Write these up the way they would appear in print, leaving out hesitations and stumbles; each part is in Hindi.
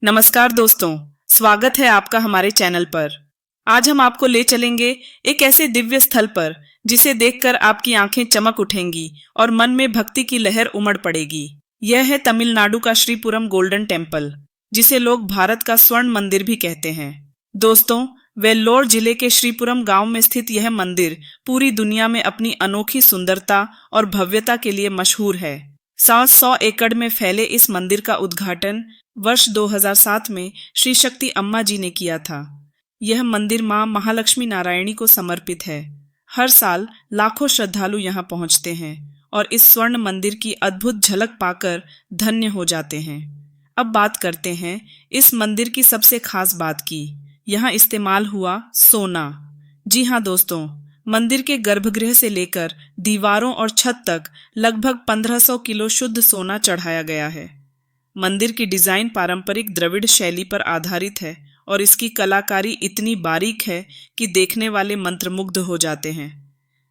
नमस्कार दोस्तों, स्वागत है आपका हमारे चैनल पर। आज हम आपको ले चलेंगे एक ऐसे दिव्य स्थल पर जिसे देखकर आपकी आंखें चमक उठेंगी और मन में भक्ति की लहर उमड़ पड़ेगी। यह है तमिलनाडु का श्रीपुरम गोल्डन टेम्पल, जिसे लोग भारत का स्वर्ण मंदिर भी कहते हैं। दोस्तों, वेल्लोर जिले के श्रीपुरम गांव में स्थित यह मंदिर पूरी दुनिया में अपनी अनोखी सुंदरता और भव्यता के लिए मशहूर है। 700 एकड़ में फैले इस मंदिर का उद्घाटन वर्ष 2007 में श्री शक्ति अम्मा जी ने किया था। यह मंदिर मां महालक्ष्मी नारायणी को समर्पित है। हर साल लाखों श्रद्धालु यहां पहुंचते हैं और इस स्वर्ण मंदिर की अद्भुत झलक पाकर धन्य हो जाते हैं। अब बात करते हैं इस मंदिर की सबसे खास बात की। यहाँ इस्तेमाल हुआ सोना। जी हाँ दोस्तों, मंदिर के गर्भगृह से लेकर दीवारों और छत तक लगभग 1500 किलो शुद्ध सोना चढ़ाया गया है। मंदिर की डिजाइन पारंपरिक द्रविड़ शैली पर आधारित है और इसकी कलाकारी इतनी बारीक है कि देखने वाले मंत्रमुग्ध हो जाते हैं।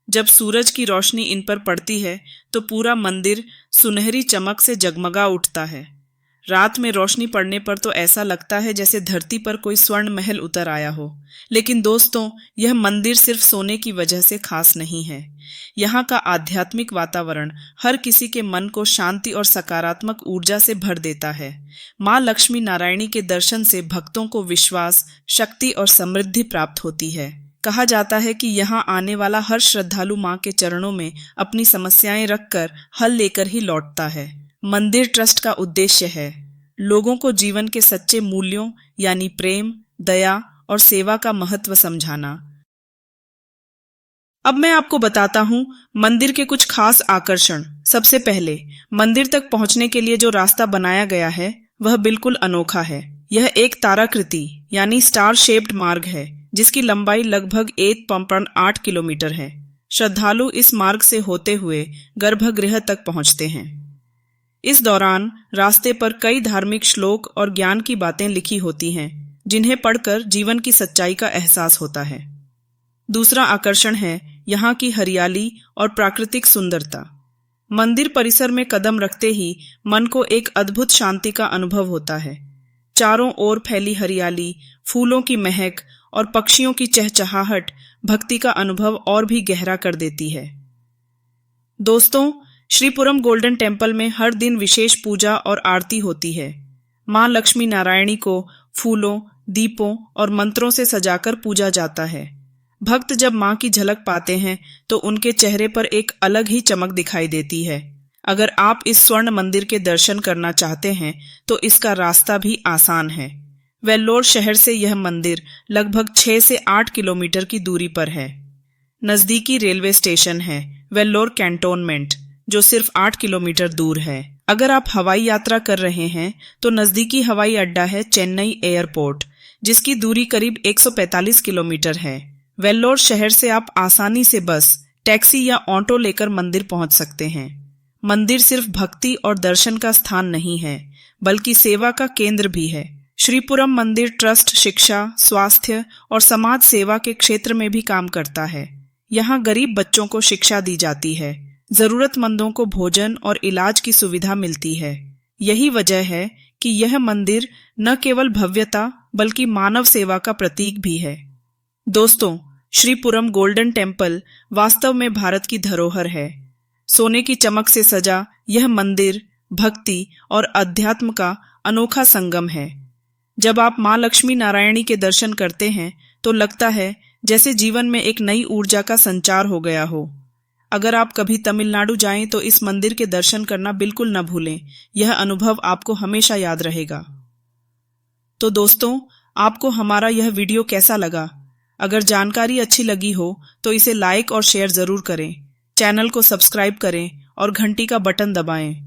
जब सूरज की रोशनी इन पर पड़ती है तो पूरा मंदिर सुनहरी चमक से जगमगा उठता है। रात में रोशनी पड़ने पर तो ऐसा लगता है जैसे धरती पर कोई स्वर्ण महल उतर आया हो। लेकिन दोस्तों, यह मंदिर सिर्फ सोने की वजह से खास नहीं है। यहाँ का आध्यात्मिक वातावरण हर किसी के मन को शांति और सकारात्मक ऊर्जा से भर देता है। माँ लक्ष्मी नारायणी के दर्शन से भक्तों को विश्वास, शक्ति और समृद्धि प्राप्त होती है। कहा जाता है कि यहाँ आने वाला हर श्रद्धालु माँ के चरणों में अपनी समस्याएं रखकर हल लेकर ही लौटता है। मंदिर ट्रस्ट का उद्देश्य है लोगों को जीवन के सच्चे मूल्यों यानी प्रेम, दया और सेवा का महत्व समझाना। अब मैं आपको बताता हूँ मंदिर के कुछ खास आकर्षण। सबसे पहले, मंदिर तक पहुँचने के लिए जो रास्ता बनाया गया है वह बिल्कुल अनोखा है। यह एक ताराकृति यानी स्टार शेप्ड मार्ग है जिसकी लंबाई लगभग 1.8 किलोमीटर है। श्रद्धालु इस मार्ग से होते हुए गर्भगृह तक पहुँचते हैं। इस दौरान रास्ते पर कई धार्मिक श्लोक और ज्ञान की बातें लिखी होती हैं, जिन्हें पढ़कर जीवन की सच्चाई का एहसास होता है। दूसरा आकर्षण है यहाँ की हरियाली और प्राकृतिक सुंदरता। मंदिर परिसर में कदम रखते ही मन को एक अद्भुत शांति का अनुभव होता है। चारों ओर फैली हरियाली, फूलों की महक और पक्षियों की चहचहाहट भक्ति का अनुभव और भी गहरा कर देती है। दोस्तों, श्रीपुरम गोल्डन टेम्पल में हर दिन विशेष पूजा और आरती होती है। मां लक्ष्मी नारायणी को फूलों, दीपों और मंत्रों से सजाकर पूजा जाता है। भक्त जब मां की झलक पाते हैं तो उनके चेहरे पर एक अलग ही चमक दिखाई देती है। अगर आप इस स्वर्ण मंदिर के दर्शन करना चाहते हैं तो इसका रास्ता भी आसान है। वेल्लोर शहर से यह मंदिर लगभग 6 से 8 किलोमीटर की दूरी पर है। नजदीकी रेलवे स्टेशन है वेल्लोर कैंटोनमेंट, जो सिर्फ 8 किलोमीटर दूर है। अगर आप हवाई यात्रा कर रहे हैं तो नजदीकी हवाई अड्डा है चेन्नई एयरपोर्ट, जिसकी दूरी करीब 145 किलोमीटर है। वेल्लोर शहर से आप आसानी से बस, टैक्सी या ऑटो लेकर मंदिर पहुंच सकते हैं। मंदिर सिर्फ भक्ति और दर्शन का स्थान नहीं है, बल्कि सेवा का केंद्र भी है। श्रीपुरम मंदिर ट्रस्ट शिक्षा, स्वास्थ्य और समाज सेवा के क्षेत्र में भी काम करता है। यहाँ गरीब बच्चों को शिक्षा दी जाती है, जरूरतमंदों को भोजन और इलाज की सुविधा मिलती है। यही वजह है कि यह मंदिर न केवल भव्यता बल्कि मानव सेवा का प्रतीक भी है। दोस्तों, श्रीपुरम गोल्डन टेम्पल वास्तव में भारत की धरोहर है। सोने की चमक से सजा यह मंदिर भक्ति और अध्यात्म का अनोखा संगम है। जब आप मां लक्ष्मी नारायणी के दर्शन करते हैं तो लगता है जैसे जीवन में एक नई ऊर्जा का संचार हो गया हो। अगर आप कभी तमिलनाडु जाएं तो इस मंदिर के दर्शन करना बिल्कुल न भूलें। यह अनुभव आपको हमेशा याद रहेगा। तो दोस्तों, आपको हमारा यह वीडियो कैसा लगा? अगर जानकारी अच्छी लगी हो तो इसे लाइक और शेयर जरूर करें। चैनल को सब्सक्राइब करें और घंटी का बटन दबाएं